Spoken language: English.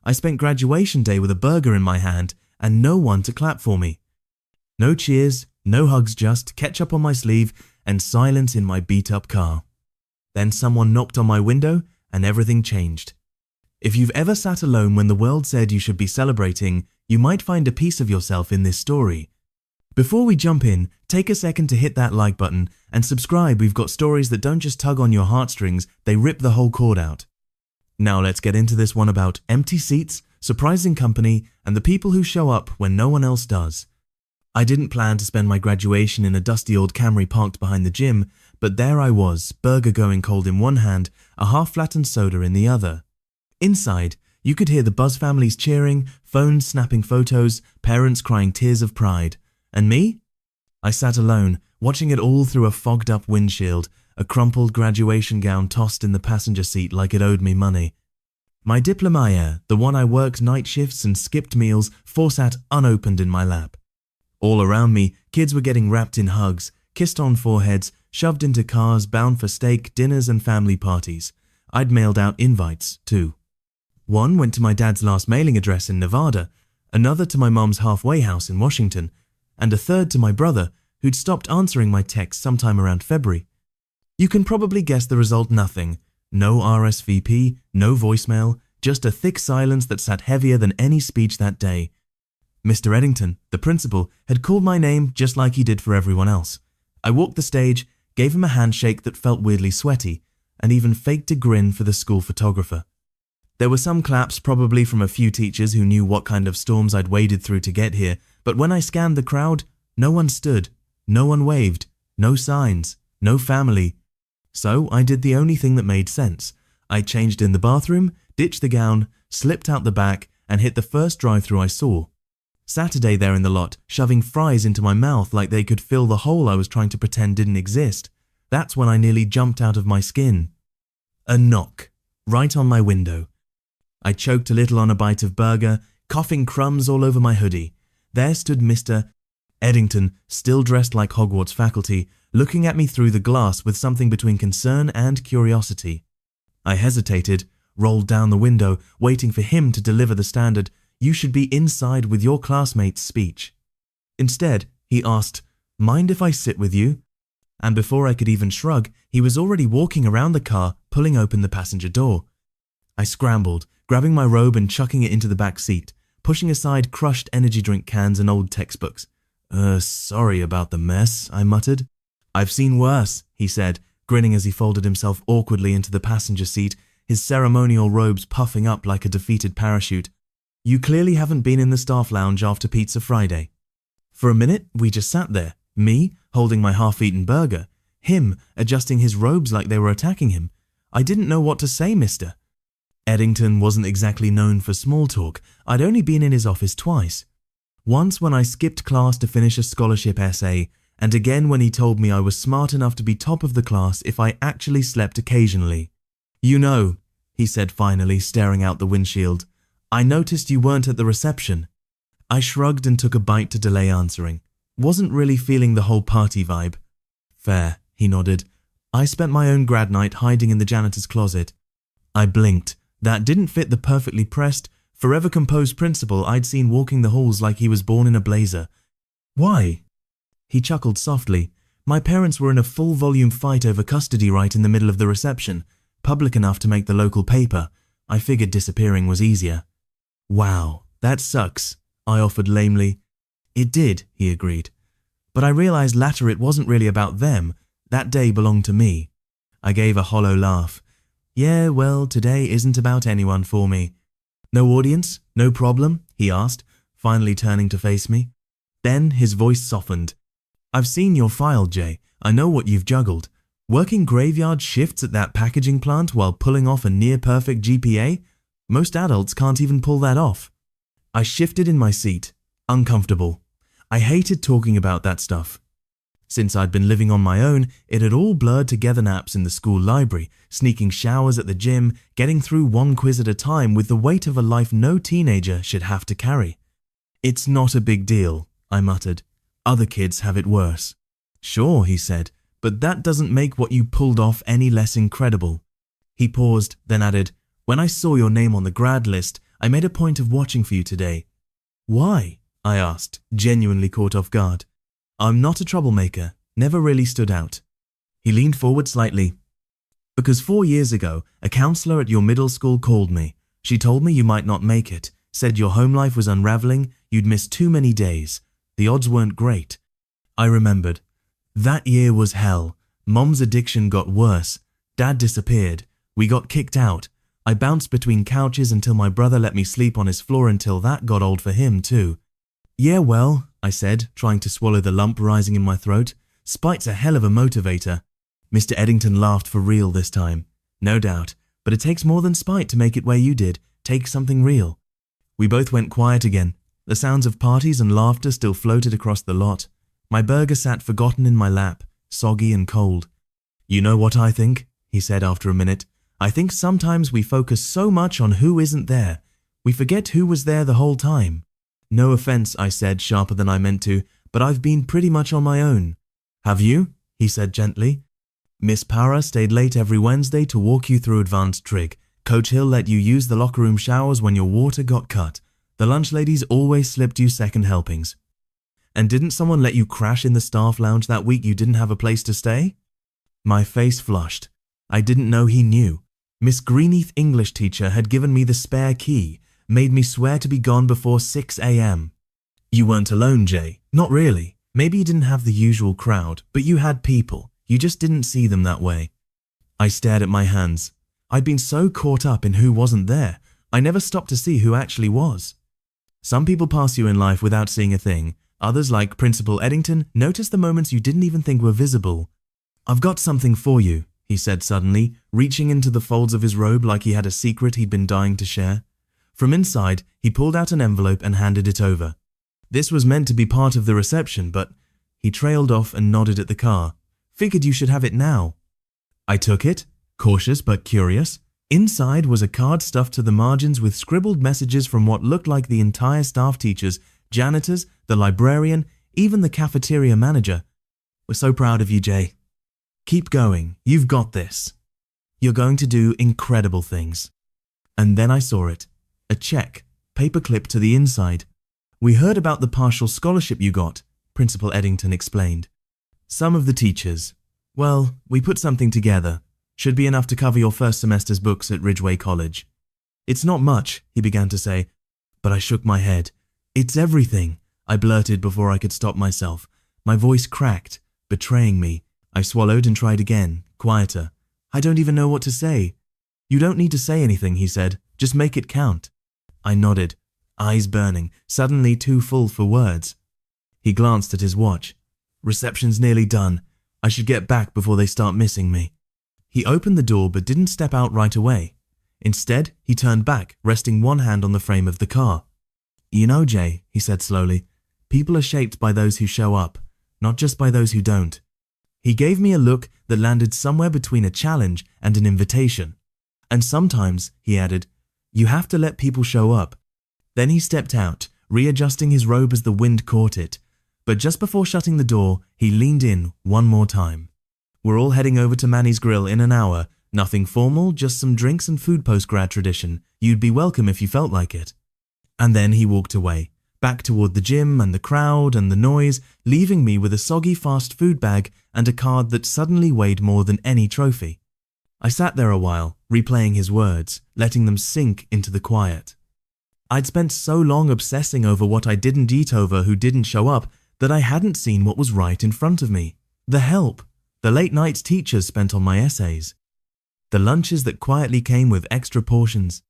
I spent graduation day with a burger in my hand and no one to clap for me. No cheers, no hugs, just ketchup on my sleeve and silence in my beat-up car. Then someone knocked on my window and everything changed. If you've ever sat alone when the world said you should be celebrating, you might find a piece of yourself in this story. Before we jump in, take a second to hit that like button and subscribe. We've got stories that don't just tug on your heartstrings, they rip the whole cord out. Now let's get into this one about empty seats, surprising company, and the people who show up when no one else does. I didn't plan to spend my graduation in a dusty old Camry parked behind the gym, but there I was, burger going cold in one hand, a half-flattened soda in the other. Inside, you could hear the Buzz families cheering, phones snapping photos, parents crying tears of pride. And me? I sat alone, watching it all through a fogged-up windshield, a crumpled graduation gown tossed in the passenger seat like it owed me money. My diplômé, the one I worked night shifts and skipped meals, sat unopened in my lap. All around me, kids were getting wrapped in hugs, kissed on foreheads, shoved into cars bound for steak, dinners and family parties. I'd mailed out invites, too. One went to my dad's last mailing address in Nevada, another to my mom's halfway house in Washington, and a third to my brother, who'd stopped answering my texts sometime around February. You can probably guess the result: nothing. No RSVP, no voicemail, just a thick silence that sat heavier than any speech that day. Mr. Eddington, the principal, had called my name just like he did for everyone else. I walked the stage, gave him a handshake that felt weirdly sweaty, and even faked a grin for the school photographer. There were some claps, probably from a few teachers who knew what kind of storms I'd waded through to get here, but when I scanned the crowd, no one stood, no one waved, no signs, no family. So I did the only thing that made sense. I changed in the bathroom, ditched the gown, slipped out the back, and hit the first drive-through I saw. Saturday there in the lot, shoving fries into my mouth like they could fill the hole I was trying to pretend didn't exist. That's when I nearly jumped out of my skin. A knock, right on my window. I choked a little on a bite of burger, coughing crumbs all over my hoodie. There stood Mr. Eddington, still dressed like Hogwarts faculty, looking at me through the glass with something between concern and curiosity. I hesitated, rolled down the window, waiting for him to deliver the standard "You should be inside with your classmates" speech. Instead, he asked, "Mind if I sit with you?" And before I could even shrug, he was already walking around the car, pulling open the passenger door. I scrambled, grabbing my robe and chucking it into the back seat, pushing aside crushed energy drink cans and old textbooks. Sorry about the mess," I muttered. "I've seen worse," he said, grinning as he folded himself awkwardly into the passenger seat, his ceremonial robes puffing up like a defeated parachute. "You clearly haven't been in the staff lounge after Pizza Friday." For a minute, we just sat there, me holding my half-eaten burger, him adjusting his robes like they were attacking him. I didn't know what to say, Mr. Eddington wasn't exactly known for small talk. I'd only been in his office twice. Once when I skipped class to finish a scholarship essay, and again when he told me I was smart enough to be top of the class if I actually slept occasionally. "You know," he said finally, staring out the windshield, "I noticed you weren't at the reception." I shrugged and took a bite to delay answering. Wasn't really feeling the whole party vibe. "Fair," he nodded. "I spent my own grad night hiding in the janitor's closet." I blinked. That didn't fit the perfectly pressed, forever composed principal I'd seen walking the halls like he was born in a blazer. "Why?" He chuckled softly. "My parents were in a full-volume fight over custody right in the middle of the reception, public enough to make the local paper. I figured disappearing was easier." "Wow, that sucks," I offered lamely. "It did," he agreed. "But I realized later it wasn't really about them. That day belonged to me." I gave a hollow laugh. "Yeah, well, today isn't about anyone for me." "No audience? No problem?" he asked, finally turning to face me. Then his voice softened. "I've seen your file, Jay. I know what you've juggled. Working graveyard shifts at that packaging plant while pulling off a near-perfect GPA? Most adults can't even pull that off." I shifted in my seat, uncomfortable. I hated talking about that stuff. Since I'd been living on my own, it had all blurred together: naps in the school library, sneaking showers at the gym, getting through one quiz at a time with the weight of a life no teenager should have to carry. "It's not a big deal," I muttered. "Other kids have it worse." "Sure," he said, "but that doesn't make what you pulled off any less incredible." He paused, then added, "When I saw your name on the grad list, I made a point of watching for you today." "Why?" I asked, genuinely caught off guard. "I'm not a troublemaker, never really stood out." He leaned forward slightly. "Because 4 years ago, a counselor at your middle school called me. She told me you might not make it, said your home life was unraveling, you'd missed too many days. The odds weren't great." I remembered. That year was hell. Mom's addiction got worse. Dad disappeared. We got kicked out. I bounced between couches until my brother let me sleep on his floor until that got old for him too. "Yeah, well," I said, trying to swallow the lump rising in my throat. "Spite's a hell of a motivator." Mr. Eddington laughed for real this time. "No doubt, but it takes more than spite to make it where you did. Take something real." We both went quiet again. The sounds of parties and laughter still floated across the lot. My burger sat forgotten in my lap, soggy and cold. "You know what I think?" he said after a minute. "I think sometimes we focus so much on who isn't there, we forget who was there the whole time." "No offense," I said, sharper than I meant to, "but I've been pretty much on my own." "Have you?" he said gently. "Miss Para stayed late every Wednesday to walk you through advanced trig. Coach Hill let you use the locker room showers when your water got cut. The lunch ladies always slipped you second helpings. And didn't someone let you crash in the staff lounge that week you didn't have a place to stay?" My face flushed. I didn't know he knew. Miss Greenheath English teacher had given me the spare key, made me swear to be gone before 6 a.m. "You weren't alone, Jay. Not really. Maybe you didn't have the usual crowd, but you had people. You just didn't see them that way." I stared at my hands. I'd been so caught up in who wasn't there, I never stopped to see who actually was. Some people pass you in life without seeing a thing. Others, like Principal Eddington, notice the moments you didn't even think were visible. "I've got something for you," he said suddenly, reaching into the folds of his robe like he had a secret he'd been dying to share. From inside, he pulled out an envelope and handed it over. "This was meant to be part of the reception, but..." He trailed off and nodded at the car. "Figured you should have it now." I took it, cautious but curious. Inside was a card stuffed to the margins with scribbled messages from what looked like the entire staff teachers, janitors, the librarian, even the cafeteria manager. "We're so proud of you, Jay. Keep going. You've got this. You're going to do incredible things." And then I saw it. A check, paperclip to the inside. "We heard about the partial scholarship you got," Principal Eddington explained. "Some of the teachers. Well, we put something together. Should be enough to cover your first semester's books at Ridgeway College." "It's not much," he began to say, but I shook my head. "It's everything," I blurted before I could stop myself. My voice cracked, betraying me. I swallowed and tried again, quieter. "I don't even know what to say." "You don't need to say anything," he said. "Just make it count." I nodded, eyes burning, suddenly too full for words. He glanced at his watch. "Reception's nearly done. I should get back before they start missing me." He opened the door but didn't step out right away. Instead, he turned back, resting one hand on the frame of the car. "You know, Jay," he said slowly, "people are shaped by those who show up, not just by those who don't." He gave me a look that landed somewhere between a challenge and an invitation. "And sometimes," he added, "you have to let people show up." Then he stepped out, readjusting his robe as the wind caught it. But just before shutting the door, he leaned in one more time. "We're all heading over to Manny's Grill in an hour. Nothing formal, just some drinks and food post-grad tradition. You'd be welcome if you felt like it." And then he walked away, back toward the gym and the crowd and the noise, leaving me with a soggy fast food bag and a card that suddenly weighed more than any trophy. I sat there a while, replaying his words, letting them sink into the quiet. I'd spent so long obsessing over what I didn't eat over who didn't show up that I hadn't seen what was right in front of me. The help, the late nights teachers spent on my essays, the lunches that quietly came with extra portions,